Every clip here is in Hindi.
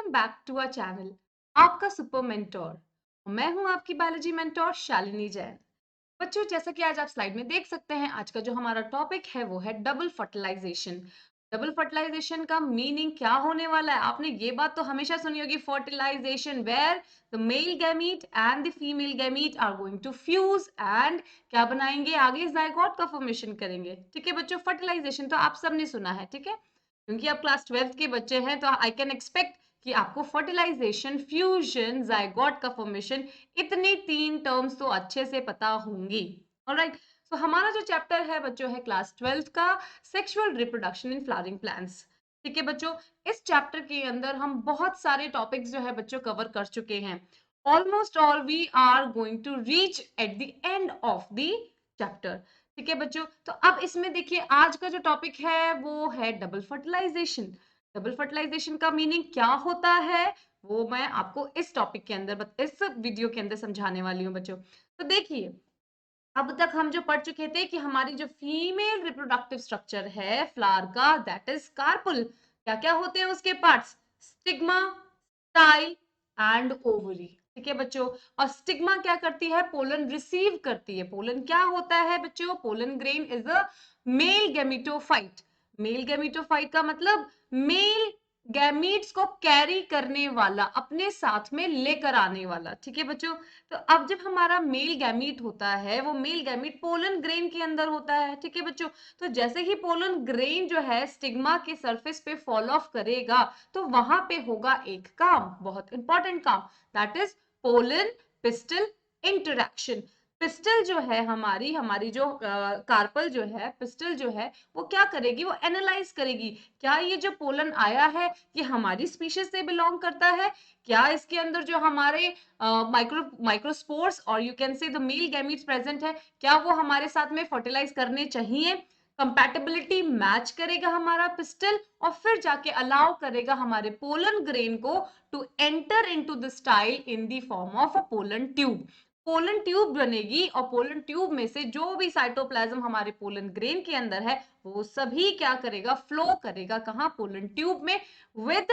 Welcome back to our channel आपका सुपर मेंटोर। मैं हूं आपकी बायोलॉजी मेंटोर शालिनी जैन। बच्चों, जैसा कि आज आप स्लाइड में देख सकते हैं, आज का जो हमारा टॉपिक है वो है डबल फर्टिलाइजेशन। डबल फर्टिलाइजेशन का मीनिंग क्या होने वाला है? आपने ये बात तो हमेशा सुनी होगी, fertilisation where the male gamete and the female gamete are going to fuse and क्या बनाएंगे? आगे जाइगोट का फॉर्मेशन करेंगे। ठीक है बच्चों, फर्टिलाइजेशन तो आप सबने सुना है, ठीक है, क्योंकि आप क्लास 12th के बच्चे हैं तो आई कैन एक्सपेक्ट कि आपको फर्टिलाइजेशन, फ्यूजन, जाइगोट का फॉर्मेशन, इतनी 3 टर्म्स तो अच्छे से पता होंगी। ऑलराइट, सो हमारा जो चैप्टर है बच्चों है क्लास 12th का sexual reproduction in flowering plants. ठीक है बच्चों, इस चैप्टर के अंदर हम बहुत सारे टॉपिक्स जो है बच्चों कवर कर चुके हैं। Almost all we are going to reach at the end of the chapter. ठीक है बच्चों, तो अब इसमें देखिए आज का जो टॉपिक है वो है डबल फर्टिलाइजेशन। डबल फर्टिलाइजेशन का मीनिंग क्या होता है वो मैं आपको इस टॉपिक के अंदर, इस वीडियो के अंदर समझाने वाली हूँ बच्चों। तो देखिए, अब तक हम जो पढ़ चुके थे कि हमारी जो फीमेल रिप्रोडक्टिव स्ट्रक्चर है फ्लावर का, दैट इज कार्पल। क्या क्या होते हैं उसके parts? Stigma, style and ovary. ठीक है बच्चों, और स्टिग्मा क्या करती है? पोलन रिसीव करती है। पोलन क्या होता है बच्चों? Pollen grain is a male gametophyte. Male gametophyte का मतलब मेल गैमीट्स को कैरी करने वाला, अपने साथ में लेकर आने वाला। ठीक है बच्चों, तो अब जब हमारा मेल गैमीट होता है, वो मेल गैमीट पोलन ग्रेन के अंदर होता है। ठीक है बच्चों, तो जैसे ही पोलन ग्रेन जो है स्टिग्मा के सरफेस पे फॉल ऑफ करेगा तो वहां पे होगा एक काम, बहुत इंपॉर्टेंट काम, that is pollen pistol interaction. Pistol जो है हमारी हमारी जो कार्पल जो है, पिस्टल जो है, वो क्या करेगी? वो एनालाइज करेगी, क्या ये जो पोलन आया है ये हमारी स्पीशीज से बिलोंग करता है? क्या इसके अंदर जो हमारे माइक्रोस्पोर्स और you can say the male gametes present है, क्या वो हमारे साथ में फर्टिलाइज करने चाहिए? कंपैटिबिलिटी मैच करेगा हमारा पिस्टल और फिर जाके अलाउ करेगा हमारे पोलन ग्रेन को to enter into the style in the form of a pollen tube. Pollen tube बनेगी और पोलन ट्यूब में से जो भी साइटोप्लाज्म हमारे पोलन ग्रेन के अंदर है वो सभी क्या करेगा? फ्लो करेगा कहाँ? पोलन ट्यूब में, with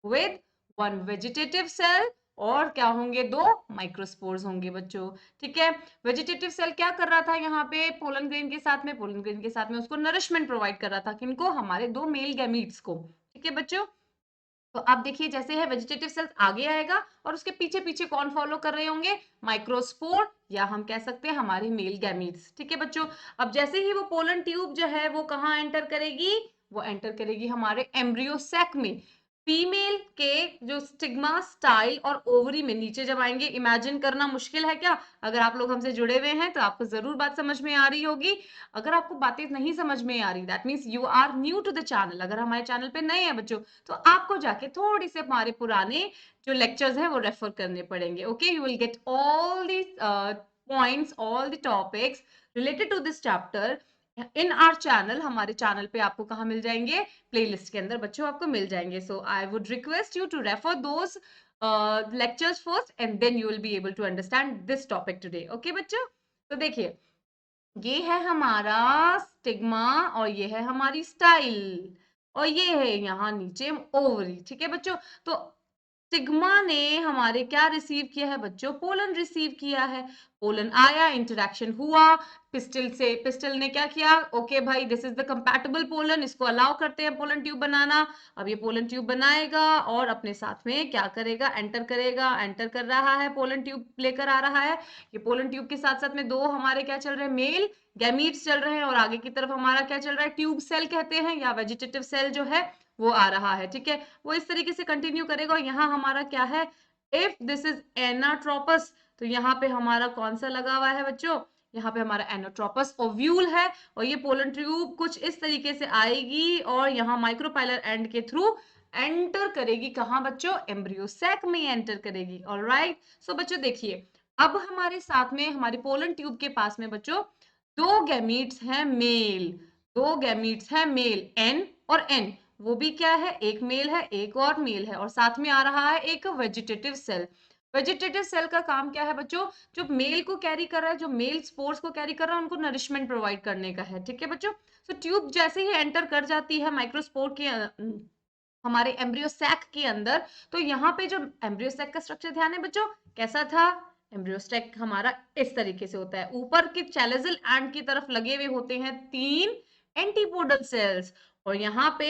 with one vegetative cell और क्या होंगे? 2 माइक्रोस्पोर्स होंगे बच्चों। ठीक है, वेजिटेटिव सेल क्या कर रहा था यहाँ पे? पोलन ग्रेन के साथ में, पोलन ग्रेन के साथ में उसको नरिशमेंट प्रोवाइड कर रहा था, किनको? हमारे 2 मेल गैमीट्स को। ठीक है बच्चों, तो आप देखिए जैसे है वेजिटेटिव सेल्स आगे आएगा और उसके पीछे पीछे कौन फॉलो कर रहे होंगे? माइक्रोस्पोर, या हम कह सकते हैं हमारे मेल गैमीट्स। ठीक है बच्चों, अब जैसे ही वो पोलन ट्यूब जो है वो कहाँ एंटर करेगी? वो एंटर करेगी हमारे एम्ब्रियो सैक में। फीमेल के जो स्टिग्मा, स्टाइल और ओवरी में नीचे जब आएंगे, इमेजिन करना मुश्किल है क्या? अगर आप लोग हमसे जुड़े हुए हैं तो आपको जरूर बात समझ में आ रही होगी। अगर आपको बातें नहीं समझ में आ रही, that means you are new to the channel, अगर हमारे चैनल पे नए हैं बच्चों, तो आपको जाके थोड़ी से हमारे पुराने जो लेक्चर्स हैं वो रेफर करने पड़ेंगे। Okay, you will get all the points, all the topics related to this chapter in our channel. हमारे चैनल पे आपको कहाँ मिल जाएंगे? प्लेलिस्ट के अंदर बच्चों आपको मिल जाएंगे। So I would request you to refer those lectures first and then you will be able to understand this topic today. Okay बच्चों, तो देखिए ये है हमारा स्टिग्मा और ये है हमारी स्टाइल और ये है यहाँ नीचे ओवरी। ठीक है बच्चों, तो स्टिग्मा ने हमारे क्या रिसीव किया है बच्चों? पोलन रिसीव किया है। पोलन आया, इंटरेक्शन हुआ पिस्टल से, पिस्टल ने क्या किया? ओके भाई, this is the compatible pollen, इसको अलाउ करते हैं पोलन ट्यूब बनाना। अब ये पोलन ट्यूब बनाएगा और अपने साथ में क्या करेगा? एंटर करेगा, एंटर कर रहा है, पोलन ट्यूब लेकर आ रहा है। ये पोलन ट्यूब के साथ साथ में 2 हमारे क्या चल रहे हैं? मेल गैमीट्स चल रहे हैं और आगे की तरफ हमारा क्या चल रहा है? ट्यूब सेल कहते हैं या वेजिटेटिव सेल जो है वो आ रहा है। ठीक है, वो इस तरीके से कंटिन्यू करेगा और यहाँ हमारा क्या है? इफ दिस इज एनाट्रोपस, तो यहाँ पे हमारा कौन सा लगा हुआ है बच्चों? यहाँ पे हमारा एनाट्रोपस ओव्यूल है और ये पोलन ट्यूब कुछ इस तरीके से आएगी और यहाँ माइक्रोपाइलर एंड के थ्रू एंटर करेगी कहाँ बच्चों? एम्ब्रियो सैक में एंटर करेगी। ऑलराइट, सो बच्चों देखिए, अब हमारे साथ में हमारे पोलन ट्यूब के पास में बच्चों 2 गैमीट्स हैं मेल, 2 गैमीट्स हैं मेल, एन और एन। वो भी क्या है? एक मेल है, एक और मेल है और साथ में आ रहा है एक वेजिटेटिव सेल। वेजिटेटिव सेल का काम क्या है बच्चों? जो मेल को कैरी कर रहा है, जो मेल स्पोर्स को कैरी कर रहा है, उनको नरिशमेंट प्रोवाइड करने का है। ठीक है बच्चों, तो ट्यूब जैसे ही एंटर कर जाती है माइक्रोस्पोर के हमारे एम्ब्रियो सैक के अंदर। तो यहाँ पे जो एम्ब्रियो सैक का स्ट्रक्चर ध्यान है बच्चों, कैसा था? एम्ब्रियो सैक हमारा इस तरीके से होता है। ऊपर के चैलेजल एंड की तरफ लगे हुए होते हैं 3 एंटीपोडल सेल्स, और यहाँ पे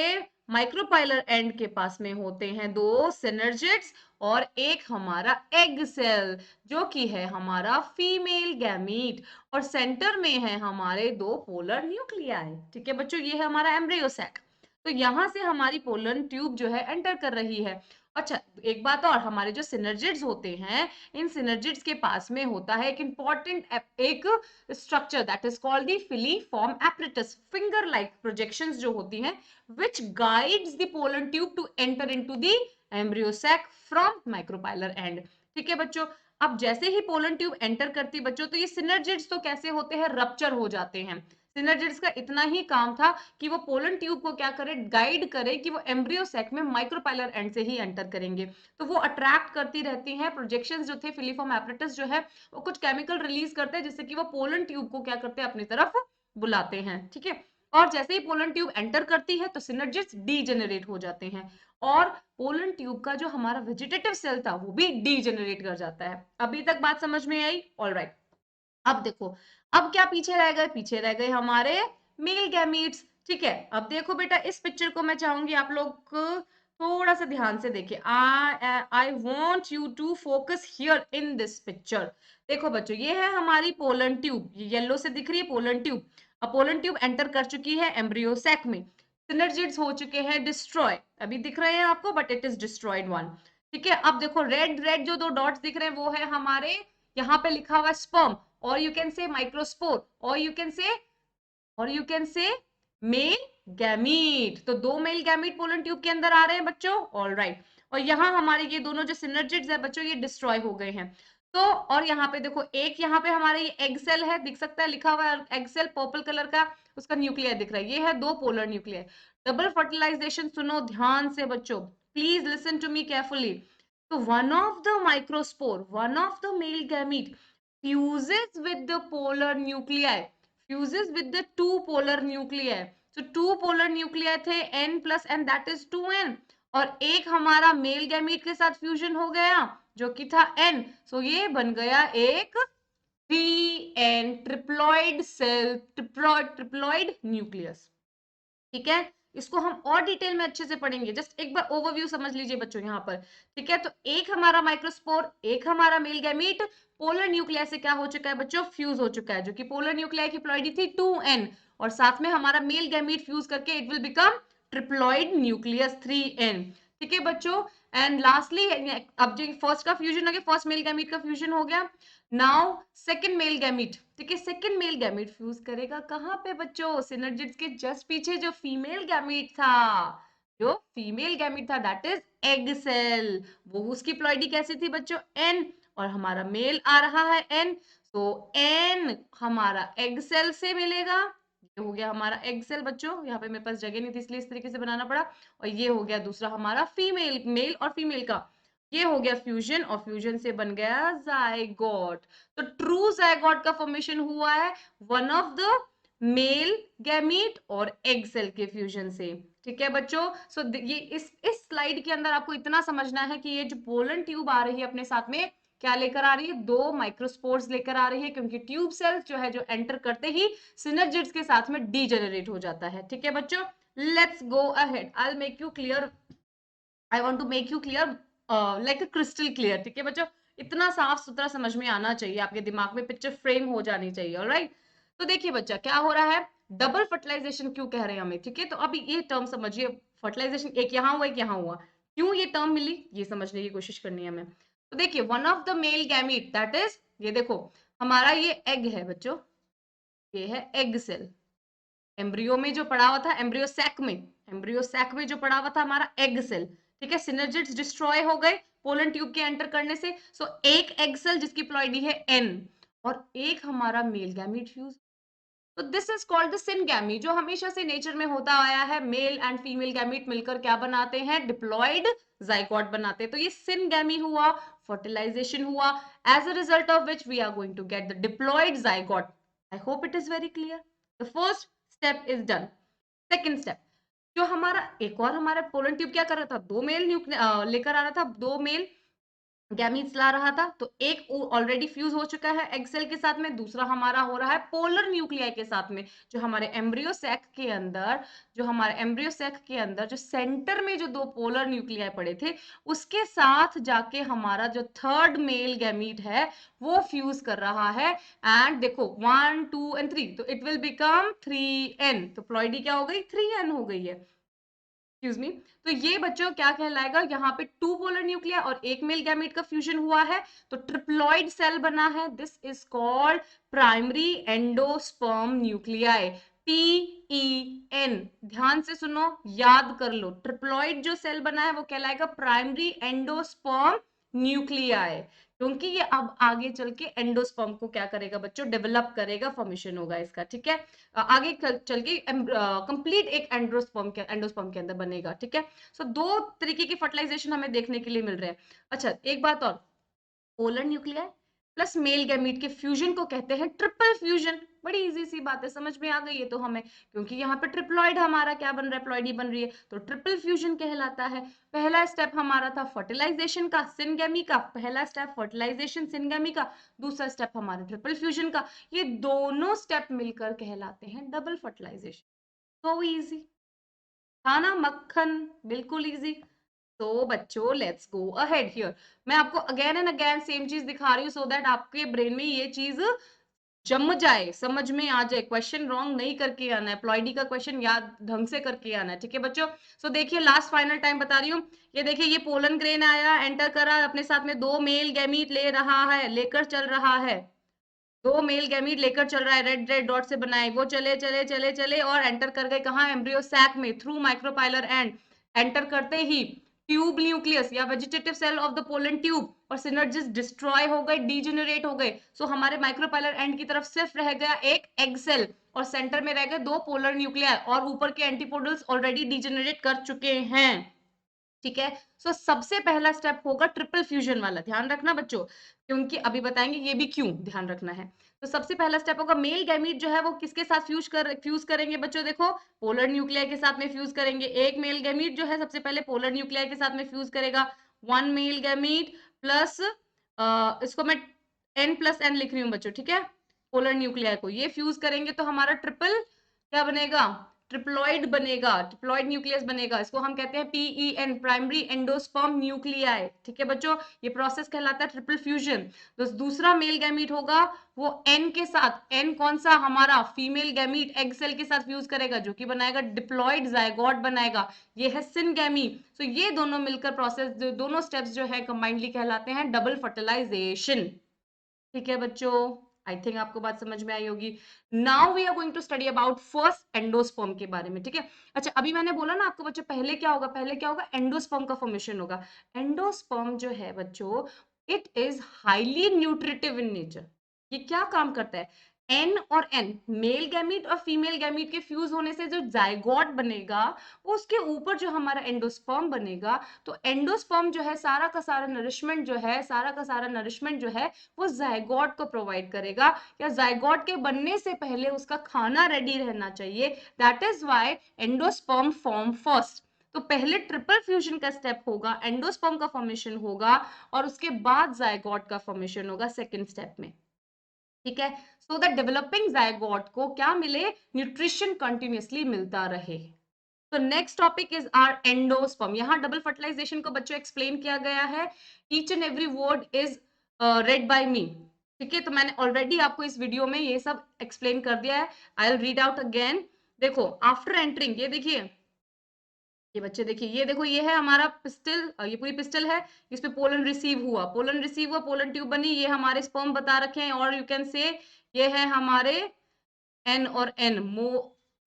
माइक्रोपाइलर एंड के पास में होते हैं 2 सिनर्जिड्स और एक हमारा एग सेल, जो कि है हमारा फीमेल गैमीट, और सेंटर में है हमारे 2 पोलर न्यूक्लियाई। ठीक है बच्चों, ये है हमारा एम्ब्रियो सैक। तो यहां से हमारी पोलन ट्यूब जो है एंटर कर रही है। अच्छा, एक बात और, हमारे जो सिनर्जिड्स होते हैं, इन सिनर्जिड्स के पास में होता है एक इंपॉर्टेंट एक structure that is called the filiform apparatus, finger like projections जो होती हैं, which guides the pollen tube to enter into the embryo sac from micropylar end। ठीक है बच्चों, अब जैसे ही पोलन ट्यूब एंटर करती बच्चों, तो ये सिनर्जिड्स तो कैसे होते हैं? रप्चर हो जाते हैं। सिनर्जिड्स का इतना ही काम था कि वो पोलन ट्यूब को क्या करे? गाइड करे कि वो एम्ब्रियो सैक में माइक्रोपाइलर एंड से ही एंटर करेंगे। तो वो अट्रैक्ट करती रहती हैं प्रोजेक्शंस जो थे, फिलीफॉर्म एपरेटस जो है वो कुछ केमिकल रिलीज करते हैं, जिससे कि वो पोलन ट्यूब को क्या करते हैं? अपनी तरफ बुलाते हैं। ठीक है, और जैसे ही पोलन ट्यूब एंटर करती है तो सिनर्जिड्स डीजेनरेट हो जाते हैं, और पोलन ट्यूब का जो हमारा वेजिटेटिव सेल था वो भी डीजेनरेट कर जाता है। अभी तक बात समझ में आई? ऑलराइट। अब देखो, अब क्या पीछे रह गए? पीछे रह गए हमारे मेल गैमीट्स। ठीक है, अब देखो बेटा, इस पिक्चर को मैं चाहूंगी आप लोग थोड़ा सा ध्यान से देखिए। I want you to focus here in this picture. देखो बच्चों, ये है हमारी पोलन ट्यूब, ये येलो से दिख रही है पोलन ट्यूब। अब पोलन ट्यूब एंटर कर चुकी है एम्ब्रियो सैक में, सिनर्जिड्स हो चुके हैं डिस्ट्रॉय, अभी दिख रहे हैं आपको, but it is destroyed one. ठीक है, अब देखो रेड रेड जो 2 डॉट्स दिख रहे हैं वो है हमारे, यहाँ पे लिखा हुआ है स्पर्म, और यू कैन से माइक्रोस्पोर, और you can say male gamete. तो 2 मेल गैमीट पोलन ट्यूब के अंदर आ रहे हैं बच्चों। ऑल राइट, और यहाँ हमारे ये दोनों जो सिनर्जिड्स है बच्चों, ये डिस्ट्रॉय हो गए हैं। तो और यहाँ पे देखो, एक यहाँ पे हमारा ये एग सेल है, दिख सकता है लिखा हुआ है एग सेल पर्पल कलर का, उसका न्यूक्लियर दिख रहा है, ये है 2 पोलर न्यूक्लियर। डबल फर्टिलाइजेशन, सुनो ध्यान से बच्चों, please listen to me carefully. तो one of the male gamete fuses with the polar nuclei, fuses with the 2 polar nuclei। so 2 polar nuclei थे n plus n, that is 2n, और एक हमारा मेल गैमीट के साथ फ्यूजन हो गया जो कि था n, so ये बन गया एक 3n triploid cell, triploid nucleus. ठीक है, इसको हम और डिटेल में अच्छे से पढ़ेंगे, जस्ट एक बार ओवरव्यू समझ लीजिए बच्चों यहाँ पर। ठीक है, तो एक हमारा माइक्रोस्पोर, एक हमारा मेल गैमीट पोलर न्यूक्लियर से क्या हो चुका है बच्चों? फ्यूज हो चुका है, जो कि पोलर न्यूक्लियर की प्लॉइडी थी 2n, और साथ में हमारा मेल गैमीट फ्यूज करके it will become triploid nucleus 3n। ठीक है बच्चों, एंड लास्टली अब जो फर्स्ट का फ्यूजन हो गया, फर्स्ट मेल गैमीट का फ्यूजन हो गया, नाउ सेकंड मेल गैमीट। ठीक है, सेकंड मेल गैमीट फ्यूज करेगा कहां पे बच्चों? सिनर्जिड्स के जस्ट पीछे जो फीमेल गैमीट था, जो फीमेल गैमीट था दैट इज एग सेल, वो उसकी प्लॉइडी कैसी थी बच्चों? n, और हमारा मेल आ रहा है n, तो n हमारा एग सेल से मिलेगा। ये हो गया हमारा एग सेल बच्चों, यहाँ पे मेरे पास जगह नहीं थी इसलिए इस तरीके से बनाना पड़ा, और ये हो गया दूसरा हमारा फीमेल, मेल और फीमेल का, ये हो गया फ्यूजन, और फ्यूजन से बन गया जाइगोट। तो ट्रू जाइगोट का फॉर्मेशन हुआ है one of the male gamete और एग सेल के फ्यूजन से। ठीक है बच्चों, सो ये इस स्लाइड के अंदर आपको इतना समझना है कि ये जो पोलन ट्यूब आ रही है अपने साथ में क्या लेकर आ रही है? 2 माइक्रोस्पोर्स लेकर आ रही है, क्योंकि ट्यूब सेल्स जो है जो एंटर करते ही सिनर्जिड्स के साथ में डीजेनरेट हो जाता है। ठीक है बच्चों, let's go ahead, I will make you clear, I want to make you clear like crystal clear. ठीक है बच्चों, इतना साफ सुथरा समझ में आना चाहिए, आपके दिमाग में पिक्चर फ्रेम हो जानी चाहिए। ऑलराइट, तो देखिए बच्चा क्या हो रहा है, डबल फर्टिलाइजेशन क्यों कह रहे हैं हमें? ठीक है, तो अभी ये टर्म समझिए, फर्टिलाइजेशन एक यहाँ हुआ एक यहाँ हुआ, क्यों ये टर्म मिली ये समझने की कोशिश करनी है हमें। तो देखिए, one of the male gamete that is, ये देखो हमारा ये एग है बच्चों, ये है एग सेल, एम्ब्रियो में जो पड़ा हुआ था, एम्ब्रियो सैक में जो पड़ा हुआ था हमारा एग सेल। ठीक है, सिनर्जिड्स डिस्ट्रॉय हो गए पोलन ट्यूब के एंटर करने से, सो एक एग सेल जिसकी प्लॉइडी है n, और एक हमारा मेल गैमीट फ्यूज। तो this is called the syngamy, जो हमेशा से नेचर में होता आया है, मेल एंड फीमेल गैमीट मिलकर क्या बनाते हैं? डिप्लॉइड जाइगोट बनाते हैं। तो ये सिनगैमी हुआ, फर्टिलाइजेशन हुआ, as a result of which we are going to get the diploid zygote. I hope it is very clear. The first step is done. Second step, जो हमारा एक और हमारा पोलन ट्यूब क्या कर रहा था, 2 मेल लेकर आ रहा था, 2 मेल गैमीट्स ला रहा था। तो एक ऑलरेडी फ्यूज हो चुका है एग सेल के साथ में, दूसरा हमारा हो रहा है पोलर न्यूक्लियाई के साथ में। जो हमारे एम्ब्रियो सैक के अंदर जो सेंटर में जो 2 पोलर न्यूक्लियाई पड़े थे, उसके साथ जाके हमारा जो थर्ड मेल गैमीट है वो फ्यूज कर रहा है। एंड देखो 1 2 एंड 3, तो इट विल बिकम 3n। तो प्लॉइडी क्या हो गई, 3n हो गई है। Excuse me. तो ये बच्चों क्या कहलाएगा, यहाँ पे 2 पोलर न्यूक्लिया और एक मेल गैमेट का फ्यूजन हुआ है, तो ट्रिप्लॉइड सेल बना है। This is called primary endosperm nuclei, PEN। ध्यान से सुनो, याद कर लो, ट्रिप्लॉइड जो सेल बना है वो कहलाएगा प्राइमरी एंडोस्पर्म न्यूक्लियाई, क्योंकि ये अब आगे चल के एंडोस्पर्म को क्या करेगा बच्चों, डेवलप करेगा, फॉर्मेशन होगा इसका, ठीक है। आगे चल के कंप्लीट एक एंडोस्पर्म के अंदर बनेगा, ठीक है। सो 2 तरीके की फर्टिलाइजेशन हमें देखने के लिए मिल रहे हैं। अच्छा, एक बात और, polar nuclei plus male gamete के फ्यूजन को कहते हैं ट्रिपल फ्यूजन। बड़ी इजी सी बात है, समझ में आ गई है तो हमें, क्योंकि यहाँ पे ट्रिप्लॉइड हमारा क्या बन रहा है, प्लॉइडी बन रही है, तो ट्रिपल फ्यूजन कहलाता है। पहला स्टेप हमारा था फर्टिलाइजेशन का, सिनगेमी का, पहला स्टेप फर्टिलाइजेशन सिनगेमी का, दूसरा स्टेप हमारा ट्रिपल फ्यूजन का। ये दोनों स्टेप मिलकर कहलाते हैं डबल फर्टिलाइजेशन। तो इजी था ना, मक्खन, बिल्कुल इजी। तो बच्चों लेट्स गो अहेड हियर। मैं आपको अगेन एंड अगेन सेम चीज दिखा रही हूँ सो दैट आपके ब्रेन में ये चीज जम जाए, समझ में आ जाए। क्वेश्चन रॉन्ग नहीं करके आना है, प्लॉइडी का क्वेश्चन याद ढंग से करके आना है, ठीक है बच्चों। सो देखिए लास्ट फाइनल टाइम बता रही हूँ, ये देखिए ये पोलन ग्रेन आया, एंटर करा, अपने साथ में 2 मेल गैमीट ले रहा है, लेकर चल रहा है, 2 मेल गैमीट लेकर चल रहा है, रेड रेड डॉट से बनाए, वो चले चले चले चले और एंटर कर गए कहाँ, एम्ब्रियो सैक में, थ्रू माइक्रोपाइलर एंड। एंटर करते ही ट्यूब न्यूक्लियस या vegetative cell of the pollen tube और सिनर्जिस डिस्ट्रॉय हो गए, डीजेनरेट हो गए। सो हमारे माइक्रोपाइलर एंड की तरफ सिर्फ रह गया एक एग सेल और सेंटर में रह गए 2 पोलर न्यूक्लियाई और ऊपर के एंटीपोडल्स ऑलरेडी डीजेनरेट कर चुके हैं, ठीक है। सो सबसे पहला स्टेप होगा ट्रिपल फ्यूजन वाला, ध्यान रखना बच्चों, क्योंकि अभी बताएंगे ये भी क्यों ध्यान रखना है। तो सबसे पहला स्टेप होगा मेल गैमीट जो है वो किसके साथ फ्यूज करेंगे बच्चों, देखो पोलर न्यूक्लियाई के साथ में फ्यूज करेंगे। एक मेल गैमीट जो है सबसे पहले पोलर न्यूक्लियाई के साथ में फ्यूज करेगा, 1 मेल गैमीट प्लस इसको मैं n+n लिख रही हूँ बच्चों, ठीक है। पोलर न्यूक्लियाई को ये फ्यूज करेंगे तो हमारा ट्रिपल क्या बनेगा, ट्रिप्लॉइड बनेगा, ट्रिप्लॉइड न्यूक्लियस बनेगा। इसको हम कहते हैं PEN, प्राइमरी एंडोस्पर्म न्यूक्लियाई, ठीक है बच्चों। ये प्रोसेस कहलाता है ट्रिपल फ्यूजन। तो दूसरा मेल गैमीट होगा वो N के साथ, N कौन सा, हमारा फीमेल गैमीट एग सेल के साथ फ्यूज करेगा, जो कि बनाएगा डिप्लॉइड जायगोट बनाएगा, ये है सिनगैमी। तो ये दोनों मिलकर प्रोसेस, जो दोनों स्टेप्स जो है कंबाइंडली कहलाते हैं डबल फर्टिलाइजेशन, ठीक है बच्चों। आई थिंक आपको बात समझ में आई होगी। Now we are going to study about first endosperm के बारे में, ठीक है। अच्छा, अभी मैंने बोला ना आपको बच्चों, पहले क्या होगा, पहले क्या होगा, एंडोस्पर्म का फॉर्मेशन होगा। एंडोस्पर्म जो है बच्चों, it is highly nutritive in nature. ये क्या काम करता है, एन और एन, मेल गैमीट और फीमेल गैमीट के फ्यूज होने से जो जायगोट बनेगा, उसके ऊपर जो हमारा एंडोस्पर्म बनेगा, तो एंडोस्पर्म जो है सारा का सारा नरिशमेंट जो है, सारा का सारा नरिशमेंट जो है वो जायगोट को प्रोवाइड करेगा, या जायगोट के बनने से पहले उसका खाना रेडी रहना चाहिए। That is why endosperm form first. तो पहले ट्रिपल फ्यूजन का स्टेप होगा, एंडोस्पर्म का फॉर्मेशन होगा, और उसके बाद जायगोट का फॉर्मेशन होगा सेकेंड स्टेप में, ठीक है। सो दैट डेवलपिंग जायगोट को क्या मिले, न्यूट्रिशन कंटिन्यूअसली मिलता रहे। तो next topic is are endosperm. यहाँ डबल फर्टिलाइजेशन को बच्चों एक्सप्लेन किया गया है, each and every word is read by me, ठीक है। तो मैंने ऑलरेडी आपको इस वीडियो में ये सब एक्सप्लेन कर दिया है, I will read out again. देखो आफ्टर एंटरिंग, ये देखिए, ये बच्चे देखिए, ये देखो, ये है हमारा पिस्टल, ये पूरी पिस्टल है, इस पे पोलन रिसीव हुआ, पोलन रिसीव हुआ, पोलन ट्यूब बनी, ये हमारे स्पर्म बता रखे हैं, और यू कैन से ये है हमारे एन और एन,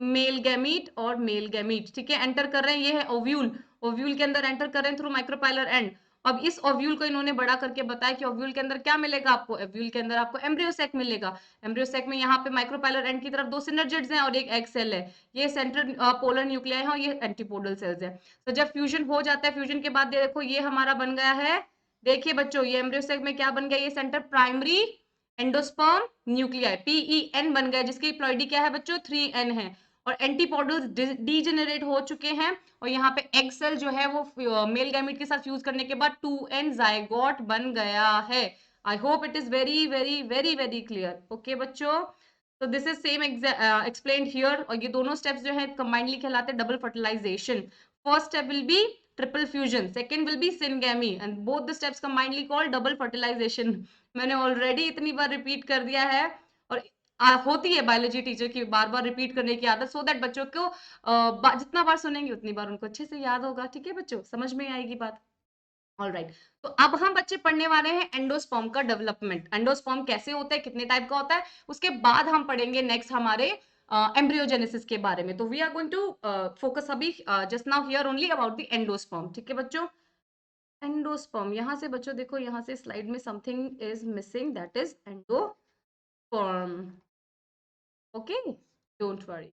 मेल गैमीट और मेल गैमीट, ठीक है। एंटर कर रहे हैं, ये है ओव्यूल, ओव्यूल के अंदर एंटर कर रहे हैं थ्रू माइक्रोपाइलर एंड। अब इस ओव्यूल को इन्होंने बड़ा करके बताया कि ओव्यूल के अंदर क्या मिलेगा आपको, ओव्यूल के अंदर आपको एम्ब्रियोसेक मिलेगा। एम्ब्रियोसेक में यहाँ पे माइक्रोपाइलर एंड की तरफ 2 सिनर्जिड्स हैं और एक एग सेल है, ये सेंट्रल पोलर न्यूक्लियाई है और ये एंटीपोडल सेल्स है। तो जब फ्यूजन हो जाता है, फ्यूजन के बाद देखो ये हमारा बन गया है, देखिए बच्चों, ये एम्ब्रियोसेक में क्या बन गया, ये centre primary endosperm nuclei, PEN बन गया, जिसकी प्लॉइडी क्या है बच्चों, 3n है। और एंटीपॉडल्स डीजेनरेट हो चुके हैं, और यहाँ पे एग सेल जो है वो मेल गैमेट के साथ फ्यूज करने के बाद 2n जायगोट बन गया है। I hope it is very very very very clear. Okay बच्चों, तो this is same explained here, और ये दोनों स्टेप्स जो है कंबाइंडली कहलाते हैं double fertilisation. First step will be triple fusion, second will be syngamy, and both the steps combinedly called double fertilisation. मैंने ऑलरेडी इतनी बार रिपीट कर दिया है, और होती है बायोलॉजी टीचर की बार बार रिपीट करने की आदत, सो दैट बच्चों को जितना बार सुनेंगे उतनी बार उनको अच्छे से याद होगा। ठीक है बच्चों, समझ में आएगी बात। Alright right. तो अब हम बच्चे पढ़ने वाले हैं एंडोस्पर्म का डेवलपमेंट, एंडोस्पर्म कैसे होता है, कितने टाइप का होता है, उसके बाद हम पढ़ेंगे नेक्स्ट हमारे एम्ब्रियोजेनेसिस के बारे में। तो we are going to focus अभी just now here only about the endosperm. ठीक है बच्चों, एंडोस्पर्म, यहां से बच्चों देखो, यहां से स्लाइड में something is missing, that is endosperm. Okay, don't worry.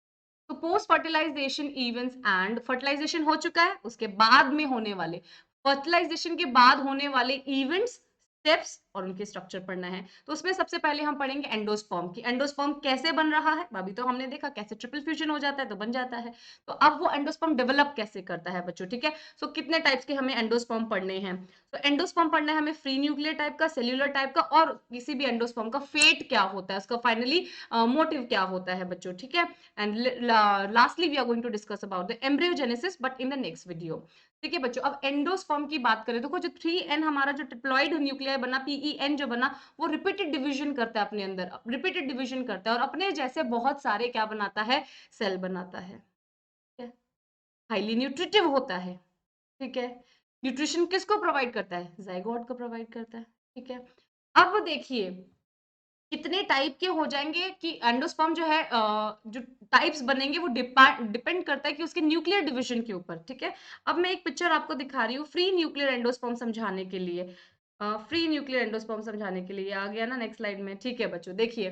तो post fertilization events and fertilization हो चुका है, उसके बाद में होने वाले, फर्टिलाइजेशन के बाद होने वाले इवेंट्स, स्टेप्स और उनके स्ट्रक्चर पढ़ना है। तो उसमें सबसे पहले हम पढ़ेंगे एंडोस्पर्म की, एंडोस्पर्म कैसे बन रहा है। अभी तो हमने देखा कैसे ट्रिपल फ्यूजन हो जाता है तो बन जाता है, तो अब वो एंडोस्पर्म डेवलप कैसे करता है बच्चों। ठीक है, सो कितने टाइप्स के हमें एंडोस्पर्म पढ़ने हैं। तो एंडोस्पर्म पढ़ना है हमें फ्री न्यूक्लियर टाइप का, सेल्यूलर टाइप का, और किसी भी एंडोस्पर्म का फेट क्या होता है, उसका फाइनली मोटिव क्या होता है बच्चों। ठीक है, and lastly we are going to discuss about the embryogenesis but in the next video. ठीक है बच्चों, अब एंडोस्पर्म की बात करें, देखो जो 3n हमारा जो ट्रिप्लॉइड न्यूक्लियर बना, PEN जो बना, वो रिपीटेड डिवीजन करता है अपने अंदर, रिपीटेड डिवीजन करता है, और अपने जैसे बहुत सारे क्या बनाता है, सेल बनाता है। हाईली न्यूट्रिटिव होता है। ठीक है, न्यूट्रिशन किसको प्रोवाइड करता है, जाइगोट को प्रोवाइड करता है। ठीक है, अब देखिए कितने टाइप के हो जाएंगे कि एंडोस्पर्म जो है जो टाइप्स बनेंगे वो डिपेंड करता है कि उसके न्यूक्लियर डिवीजन के ऊपर। ठीक है, अब मैं एक पिक्चर आपको दिखा रही हूँ फ्री न्यूक्लियर एंडोस्पर्म समझाने के लिए, फ्री न्यूक्लियर एंडोस्पर्म समझाने के लिए, आ गया ना नेक्स्ट स्लाइड में। ठीक है बच्चों, देखिए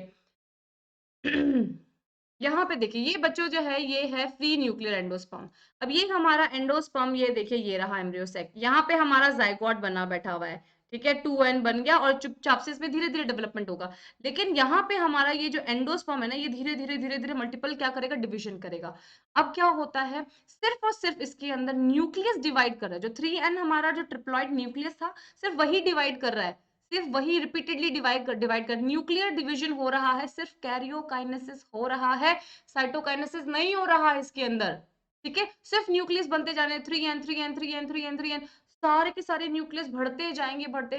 यहाँ पे देखिए, ये बच्चों जो है ये है फ्री न्यूक्लियर एंडोस्पर्म। अब ये हमारा एंडोस्पर्म, ये देखिए ये रहा एम्ब्रियो सेक, यहाँ पे हमारा जाइगोट बना बैठा हुआ है। ठीक है, 2n बन गया और चुपचाप से इसमें धीरे धीरे डेवलपमेंट होगा। लेकिन यहाँ पे हमारा ये जो एंडोस्पर्म है ना, ये धीरे धीरे धीरे धीरे मल्टीपल क्या करेगा, डिविजन करेगा। अब क्या होता है, सिर्फ और सिर्फ इसके अंदर न्यूक्लियस डिवाइड कर रहा है, जो 3n हमारा जो ट्रिप्लॉइड न्यूक्लियस था, सिर्फ वही डिवाइड कर रहा है, सिर्फ वही रिपीटेडली डिवाइड कर न्यूक्लियर डिवीजन हो रहा है, सिर्फ कैरियोकाइनेसिस हो रहा है, साइटोकाइनेसिस नहीं हो रहा है इसके अंदर। ठीक है, सिर्फ न्यूक्लियस बनते जाने, 3n 3n 3n 3n 3n, सारे के सारे न्यूक्लियस बढ़ते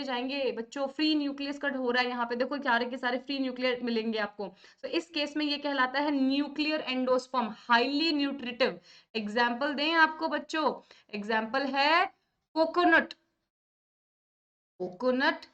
जाएंगे बच्चों। फ्री न्यूक्लियस कट हो रहा है यहाँ पे, देखो सारे के सारे फ्री न्यूक्लियर मिलेंगे आपको। तो इस केस में ये कहलाता है nuclear endosperm, highly nutritive. Example दें आपको बच्चों, एग्जाम्पल है coconut, coconut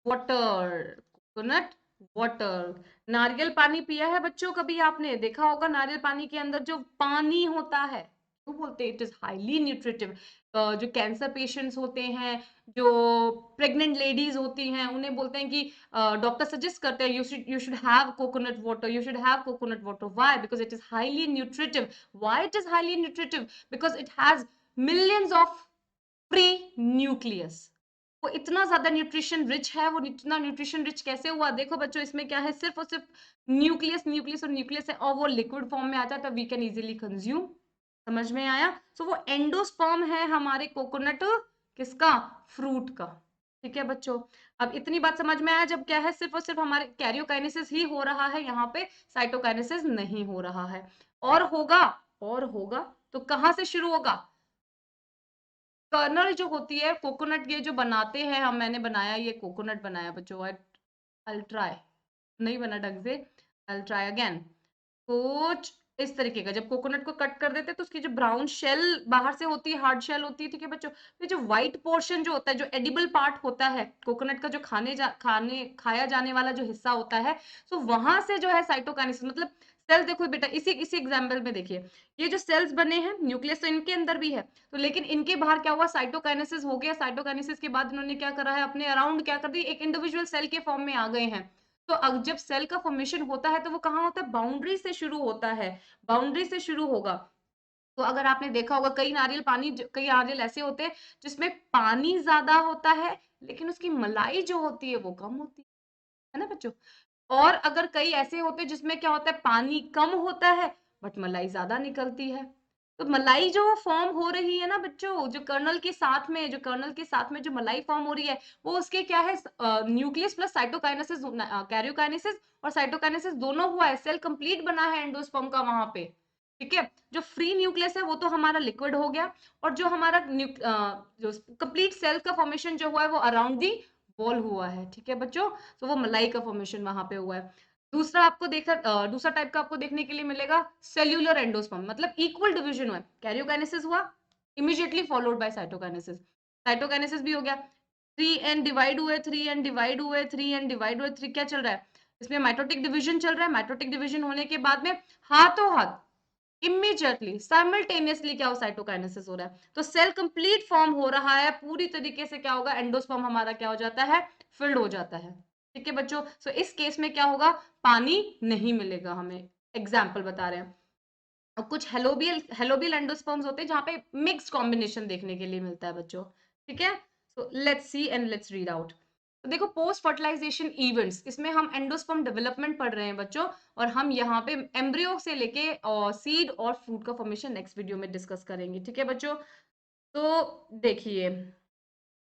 water, coconut water. नारियल पानी पिया है बच्चों कभी, आपने देखा होगा नारियल पानी के अंदर जो पानी होता है, क्यों बोलते हैं इट इज हाईली न्यूट्रिटिव। जो कैंसर पेशेंट्स होते हैं, जो प्रेग्नेंट लेडीज होती हैं, उन्हें बोलते हैं कि डॉक्टर सजेस्ट करते हैं you should have coconut water, you should have coconut water. Why? Because it is highly nutritive. Why it is highly nutritive? Because it has millions of free nucleus. वो इतना ज्यादा न्यूट्रिशन रिच है। वो इतना न्यूट्रिशन रिच कैसे हुआ, देखो बच्चों, इसमें क्या है, सिर्फ और सिर्फ न्यूक्लियस, न्यूक्लियस और न्यूक्लियस है, और वो लिक्विड फॉर्म में आता है, तो वी कैन इजीली कंज्यूम। समझ में आया? सो वो एंडोस्पर्म है हमारे कोकोनट किसका, फ्रूट का। ठीक है बच्चों, अब इतनी बात समझ में आया, जब क्या है, सिर्फ और सिर्फ हमारे कैरियोकाइनेसिस ही हो रहा है, यहाँ पे साइटोकाइनेसिस नहीं हो रहा है। और होगा, और होगा तो कहाँ से शुरू होगा, कर्नल जो होती है कोकोनट, ये जो बनाते हैं हम, मैंने बनाया, ये कोकोनट बनाया बच्चों, आई ट्राई, नहीं बना ढंग से, आई ट्राई अगेन। कुछ इस तरीके का, जब कोकोनट को कट कर देते हैं तो उसकी जो ब्राउन शेल बाहर से होती है, हार्ड शेल होती है। ठीक है बच्चों, ये जो व्हाइट पोर्शन जो होता है, जो एडिबल पार्ट होता है कोकोनट का, जो खाया जाने वाला जो हिस्सा होता है, तो वहां से जो है साइटोकाइनेसिस, मतलब सेल, देखो बेटा, इसी इसी एग्जाम्पल में देखिए, ये जो सेल्स बने हैं, न्यूक्लियस तो इनके अंदर भी है, तो लेकिन इनके बाहर क्या हुआ, साइटोकाइनेसिस हो गया। साइटोकाइनेसिस के बाद इन्होंने क्या करा है, अपने अराउंड क्या कर दी, एक इंडिविजुअल सेल के फॉर्म में आ गए हैं। तो अब जब सेल का फॉर्मेशन होता है तो वो कहाँ होता है, बाउंड्री से शुरू होता है, बाउंड्री से शुरू होगा। तो अगर आपने देखा होगा, कई नारियल ऐसे होते हैं जिसमें पानी ज्यादा होता है, लेकिन उसकी मलाई जो होती है वो कम होती है ना बच्चों। और अगर कई ऐसे होते हैं जिसमें क्या होता है, पानी कम होता है, बट मलाई ज्यादा निकलती है। तो मलाई जो फॉर्म हो रही है ना बच्चों, जो कर्नल के साथ में, जो मलाई फॉर्म हो रही है, वो उसके क्या है, न्यूक्लियस प्लस साइटोकाइनेसिस, कैरियोकाइनेसिस और साइटोकाइनेसिस दोनों हुआ है, सेल कंप्लीट बना है एंडोस्पर्म का वहां पे। ठीक है, जो फ्री न्यूक्लियस है वो तो हमारा लिक्विड हो गया, और जो हमारा जो कंप्लीट सेल का फॉर्मेशन जो हुआ है वो अराउंड दी बॉल हुआ है। ठीक है बच्चों, तो वो मलाई का फॉर्मेशन वहां पे हुआ है। दूसरा टाइप का आपको देखने के लिए मिलेगा सेल्यूलर एंडोस्पर्म, मतलब इक्वल डिवीजन हुआ, कैरियोकाइनेसिस हुआ, immediately followed by cytokinesis. Cytokinesis भी हो गया, 3n डिवाइड हुए, 3n डिवाइड हुए, 3n डिवाइड हुए, 3 क्या चल रहा है इसमें, माइटोटिक डिवीजन चल रहा है। माइटोटिक डिवीजन होने के बाद में हाथों हाथ इमीडिएटली साइमल्टेनियसली क्या हो, साइटोकाइनेसिस हो रहा है। तो सेल कंप्लीट फॉर्म हो रहा है पूरी तरीके से, क्या होगा, एंडोस्पर्म हमारा क्या हो जाता है, फिल्ड हो जाता है। ठीक है बच्चों, सो इस केस में क्या होगा, पानी नहीं मिलेगा हमें, एग्जाम्पल बता रहे हैं। और कुछ हेलोबियल एंडोस्पर्म्स होते हैं जहां पे मिक्स्ड कॉम्बिनेशन देखने के लिए मिलता है बच्चों। ठीक है, so let's see and let's read out. तो देखो, पोस्ट फर्टिलाइजेशन इवेंट्स, इसमें हम एंडोस्पर्म डेवलपमेंट पढ़ रहे हैं बच्चों, और हम यहाँ पे एम्ब्रियो से लेके सीड और फ्रूट का फॉर्मेशन नेक्स्ट वीडियो में डिस्कस करेंगे। ठीक है बच्चों, तो देखिए,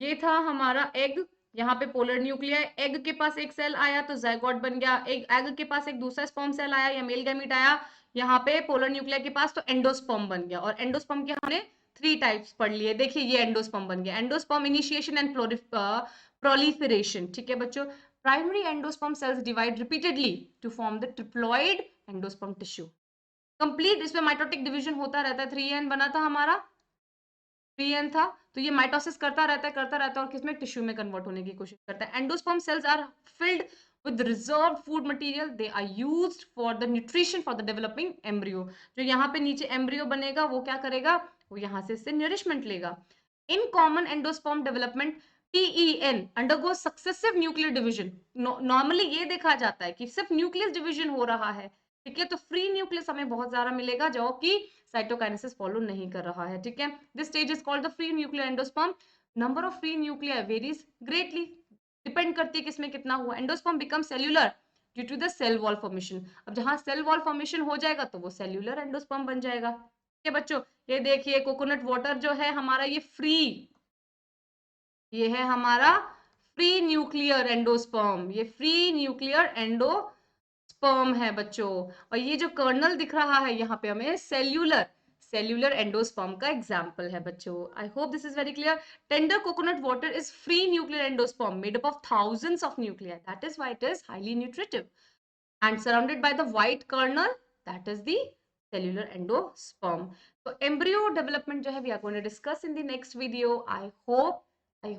ये था हमारा एग, यहाँ पे पोलर न्यूक्लिया, एग के पास एक सेल आया तो जायगोट बन गया, एक एग के पास एक दूसरा स्पर्म सेल आया या मेल गैमीट आया, यहाँ पे पोलर न्यूक्लिया के पास तो एंडोस्पर्म बन गया। और एंडोस्पर्म के हमने 3 टाइप्स पढ़ लिए, देखिए ये एंडोस्पर्म बन गया, एंडोस्पर्म इनिशिएशन एंड प्रोलिफरेशन। ठीक है बच्चों, primary endosperm cells divide repeatedly to form the triploid endosperm tissue. Complete इसमें माइटोटिक डिवीजन होता रहता है, 3n बना था हमारा, 3n था, तो ये माइटोसिस करता रहता है और किसमें, टिश्यू में कन्वर्ट होने की कोशिश करता है। Endosperm cells are filled with reserved food material, they are used for the nutrition for the developing embryo। जो यहाँ पे नीचे एम्ब्रियो बनेगा वो क्या करेगा, वो यहाँ से इससे नरिशमेंट लेगा। In common endosperm development, TEN undergoes successive nuclear division। Normally ये देखा जाता है कि सिर्फ न्यूक्लियस डिवीजन हो रहा है। ठीक है, तो फ्री न्यूक्लियस हमें बहुत ज्यादा मिलेगा जो कि साइटोकाइनेसिस फॉलो नहीं कर रहा है। ठीक है, this stage is called the free nuclear endosperm. Number of free nuclear varies greatly, depend करती है किसमें कितना हुआ। Endosperm become cellular due to the cell wall formation. अब जहां सेल वॉल फॉर्मेशन हो जाएगा तो वो सेल्यूलर एंडोस्पर्म बन जाएगा। ठीक है बच्चों, ये देखिए कोकोनट वाटर जो है हमारा, ये फ्री, ये है हमारा फ्री न्यूक्लियर एंडोस्पर्म, ये फ्री न्यूक्लियर एंडोस्पर्म है बच्चों। और ये जो कर्नल दिख रहा है यहाँ पे हमें सेल्यूलर एंडोस्पर्म का एग्जाम्पल है बच्चों। I hope this is very clear. Tender coconut water is free nuclear endosperm made up of thousands of nuclei, that is why it is highly nutritive and surrounded by the white kernel, that is the cellular endosperm। तो embryo development जो है we are going to discuss in the next video। I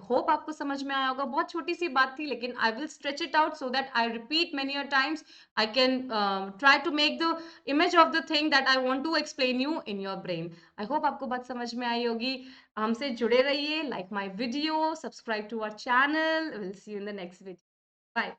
hope आपको समझ में आया होगा। बहुत छोटी सी बात थी, लेकिन I will stretch it out so that I repeat many a times। I can try to make the image of the thing that I want to explain you in your brain। I hope आपको बात समझ में आई होगी। हमसे जुड़े रहिए, like my video, subscribe to our channel। We'll see you in the next video। Bye।